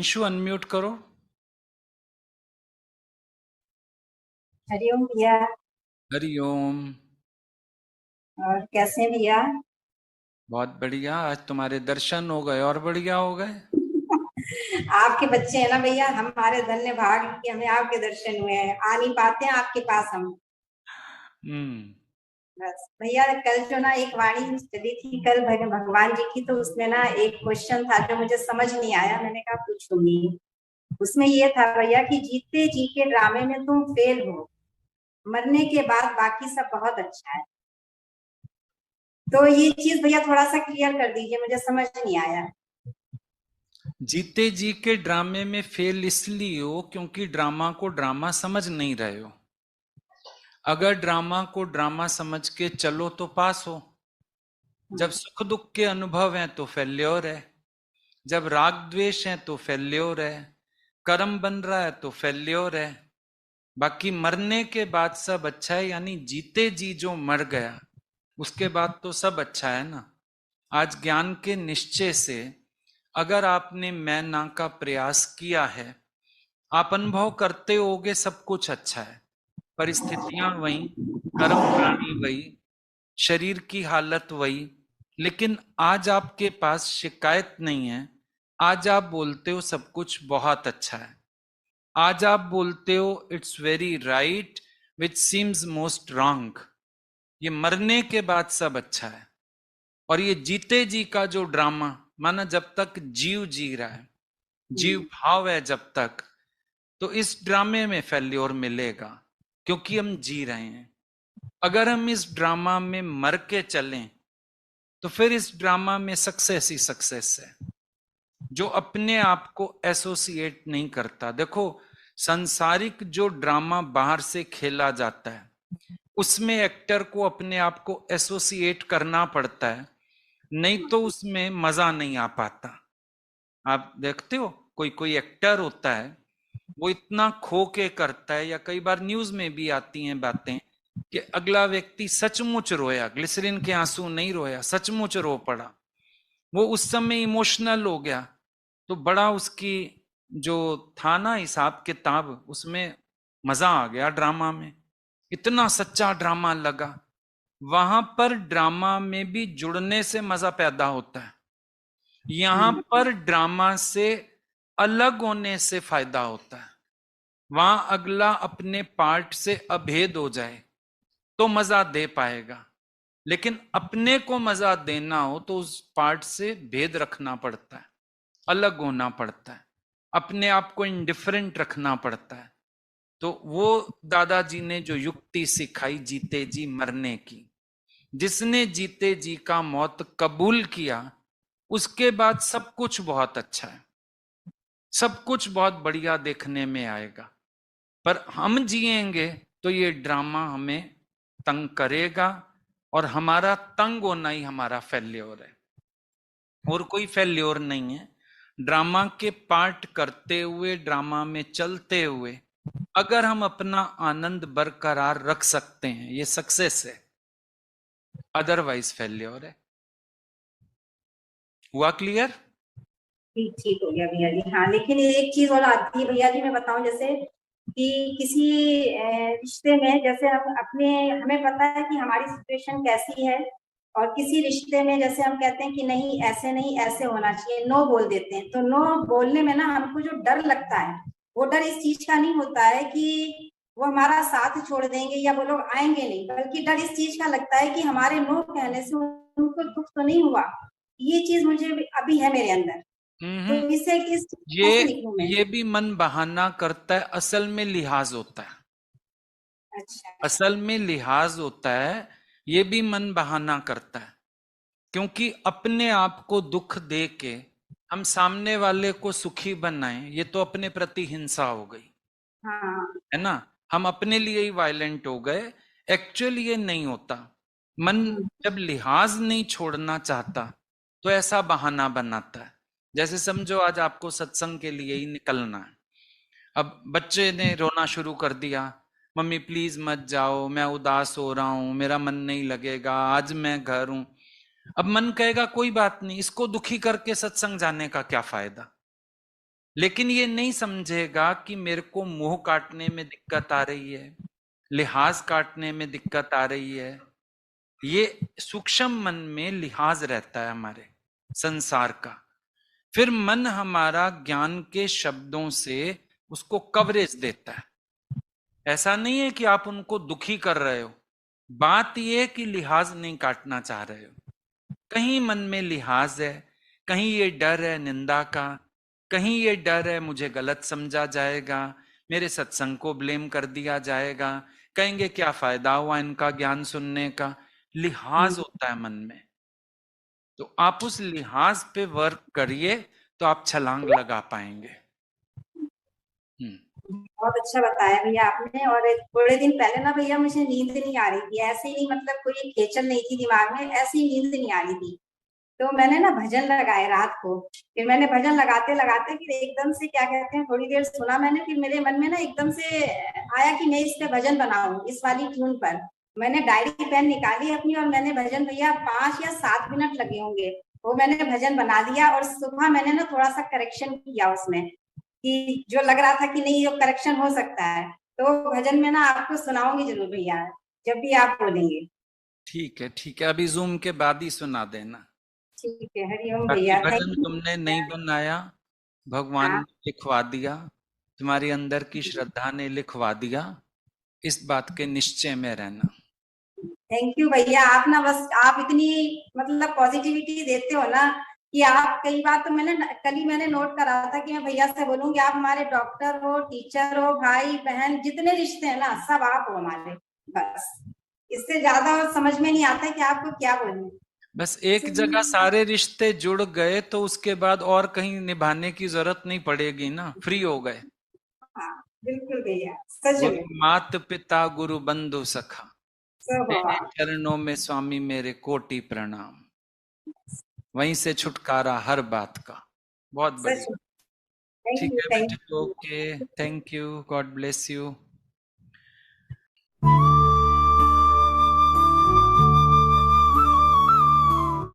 Anshu unmute करो। हरिओम भैया। हरिओम। और कैसे हैं भैया? बहुत बढ़िया, आज तुम्हारे दर्शन हो गए और बढ़िया हो गए। आपके बच्चे हैं ना भैया, हमारे धन्य भाग कि हमें आपके दर्शन हुए हैं। आ नहीं पाते हैं आपके पास हम। हम्म। बस भैया, कल जो ना एक वाणी चली थी कल भगवान जी की, तो उसमें ना एक क्वेश्चन था जो मुझे समझ नहीं आया, मैंने कहा पूछूंगी। उसमें ये था भैया कि जीते जी के ड्रामे में तुम फेल हो, मरने के बाद बाकी सब बहुत अच्छा है। तो ये चीज भैया थोड़ा सा क्लियर कर दीजिए, मुझे समझ नहीं आया। जीते जी के ड्रामे में फेल इसलिए हो क्योंकि ड्रामा को ड्रामा समझ नहीं रहे हो। अगर ड्रामा को ड्रामा समझ के चलो तो पास हो। जब सुख दुख के अनुभव हैं तो फेल्योर है। जब राग द्वेष है तो फेल्योर है। कर्म बन रहा है तो फेल्योर है। बाकी मरने के बाद सब अच्छा है, यानी जीते जी जो मर गया उसके बाद तो सब अच्छा है ना। आज ज्ञान के निश्चय से अगर आपने मैं ना का प्रयास किया है, आप अनुभव करते होगे सब कुछ अच्छा है। परिस्थितियां वही, कर्म प्राणी वही, शरीर की हालत वही। लेकिन आज आपके पास शिकायत नहीं है। आज आप बोलते हो सब कुछ बहुत अच्छा है। आज आप बोलते हो it's very right which seems most wrong. ये मरने के बाद सब अच्छा है। और ये जीते जी का जो ड्रामा, माना जब तक जीव जी रहा है, जीव भाव है जब तक, तो इस ड्रामे में फेल्योर मिलेगा क्योंकि हम जी रहे हैं। अगर हम इस ड्रामा में मर के चलें तो फिर इस ड्रामा में सक्सेस ही सक्सेस है। जो अपने आप को एसोसिएट नहीं करता, देखो संसारिक जो ड्रामा बाहर से खेला जाता है उसमें एक्टर को अपने आप को एसोसिएट करना पड़ता है, नहीं तो उसमें मजा नहीं आ पाता। आप देखते हो कोई कोई एक्टर होता है, वो इतना खो के करता है, या कई बार न्यूज में भी आती हैं बातें कि अगला व्यक्ति सचमुच रोया, ग्लिसरीन के आंसू नहीं रोया, सचमुच रो पड़ा। वो उस समय इमोशनल हो गया, तो बड़ा उसकी जो था ना हिसाब किताब, उसमें मजा आ गया ड्रामा में। इतना सच्चा ड्रामा लगा। वहां पर ड्रामा में भी जुड़ने से मजा पैदा होता है। यहां पर ड्रामा से अलग होने से फायदा होता है। वहां अगला अपने पार्ट से अभेद हो जाए तो मजा दे पाएगा। लेकिन अपने को मजा देना हो तो उस पार्ट से भेद रखना पड़ता है, अलग होना पड़ता है, अपने आप को इंडिफरेंट रखना पड़ता है। तो वो दादाजी ने जो युक्ति सिखाई जीते जी मरने की, जिसने जीते जी का मौत कबूल किया उसके बाद सब कुछ बहुत अच्छा है, सब कुछ बहुत बढ़िया देखने में आएगा। पर हम जिएंगे तो ये ड्रामा हमें तंग करेगा, और हमारा तंग होना ही हमारा फेल्योर है, और कोई फेल्योर नहीं है। ड्रामा के पार्ट करते हुए, ड्रामा में चलते हुए अगर हम अपना आनंद बरकरार रख सकते हैं, ये सक्सेस है। अदरवाइज फेल्योर है। हुआ क्लियर? ठीक ठीक हो गया भैया जी। हाँ, लेकिन एक चीज और आती है भैया जी, मैं बताऊं जैसे कि किसी रिश्ते में, जैसे हम अपने, हमें पता है कि हमारी सिचुएशन कैसी है, और किसी रिश्ते में जैसे हम कहते हैं कि नहीं ऐसे नहीं ऐसे होना चाहिए, नो बोल देते हैं। तो नो बोलने में ना हमको जो डर लगता है, वो डर इस चीज का नहीं होता है कि वो हमारा साथ छोड़ देंगे या वो लोग आएंगे नहीं, बल्कि डर इस चीज का लगता है कि हमारे नो कहने से उनको दुख तो नहीं हुआ। ये चीज मुझे अभी है मेरे अंदर। तो हम्म। इसे किस ये कैसे निकलूं मैं? ये भी मन बहाना करता है, असल में लिहाज होता है। अच्छा। असल में लिहाज होता है। ये भी मन बहाना करता है, क्योंकि अपने आप को दुख दे के हम सामने वाले को सुखी बनाएं, ये तो अपने प्रति हिंसा हो गई, हाँ। है ना। हम अपने लिए ही वायलेंट हो गए। एक्चुअली ये नहीं होता। मन हम्म। जब लिहाज नहीं छोड़ना चाहता तो ऐसा बहाना बनाता है। जैसे समझो आज आपको सत्संग के लिए ही निकलना है। अब बच्चे ने रोना शुरू कर दिया, मम्मी प्लीज मत जाओ, मैं उदास हो रहा हूं, मेरा मन नहीं लगेगा, आज मैं घर हूं। अब मन कहेगा कोई बात नहीं, इसको दुखी करके सत्संग जाने का क्या फायदा। लेकिन ये नहीं समझेगा कि मेरे को मुंह काटने में दिक्कत आ रही है, लिहाज काटने में दिक्कत आ रही है। ये सूक्ष्म मन में लिहाज रहता है हमारे संसार का। फिर मन हमारा ज्ञान के शब्दों से उसको कवरेज देता है। ऐसा नहीं है कि आप उनको दुखी कर रहे हो, बात यह है कि लिहाज नहीं काटना चाह रहे हो। कहीं मन में लिहाज है, कहीं ये डर है निंदा का, कहीं ये डर है मुझे गलत समझा जाएगा, मेरे सत्संग को ब्लेम कर दिया जाएगा, कहेंगे क्या फायदा हुआ इनका ज्ञान सुनने का। लिहाज होता है मन में। तो आप उस लिहाज पे वर्क करिए तो आप छलांग लगा पाएंगे। बहुत अच्छा बताया भैया आपने। और थोड़े दिन पहले ना भैया मुझे नींद नहीं आ रही थी, ऐसे ही मतलब कोई खेचल नहीं थी दिमाग में, ऐसी ही नींद नहीं आ रही थी। तो मैंने ना भजन लगाए रात को। फिर मैंने भजन लगाते लगाते फिर एकदम से क्या कहते हैं, थोड़ी देर सुना मैंने, फिर मेरे मन में ना एकदम से आया कि मैं इस पे भजन बनाऊं, इस वाली ट्यून पर। मैंने डायरी पेन निकाली अपनी और मैंने भजन भैया 5 या 7 मिनट लगे होंगे, वो मैंने भजन बना दिया। और सुबह मैंने ना थोड़ा सा करेक्शन किया उसमें, कि जो लग रहा था कि नहीं ये करेक्शन हो सकता है। तो भजन में ना आपको सुनाऊंगी जरूर भैया, जब भी आप बोलेंगे। ठीक है, ठीक है, अभी जूम के बाद ही सुना देना। ठीक है, हरिओम बाकी भैया, थैंक भजन यू। तुमने नहीं बनाया, भगवान हाँ, ने लिखवा दिया, तुम्हारी अंदर की श्रद्धा ने लिखवा दिया। इस बात के निश्चय में रहना। थैंक यू भैया। आप ना बस आप इतनी मतलब पॉजिटिविटी देते हो ना, कि आप कई बार तो मैंने कल ही मैंने नोट करा था कि मैं भैया से बोलूंगी आप हमारे डॉक्टर हो, टीचर हो, भाई बहन जितने रिश्ते हैं ना सब आप हो हमारे। बस इससे ज्यादा और समझ में नहीं आता है कि आपको क्या बोलूं। बस एक जगह सारे रिश्ते जुड़ गए तो उसके बाद और कहीं निभाने की जरूरत नहीं पड़ेगी ना, फ्री हो गए। हाँ बिल्कुल भैया, सच गुरु में। मात पिता गुरु बंधु सखा, सब तेरे आप। चरणों में स्वामी मेरे कोटि प्रणाम। वहीं से छुटकारा हर बात का। बहुत सच बढ़िया। में। थैंक ठीक यू, है थैंक बेटे, you. Okay, thank you, God bless you.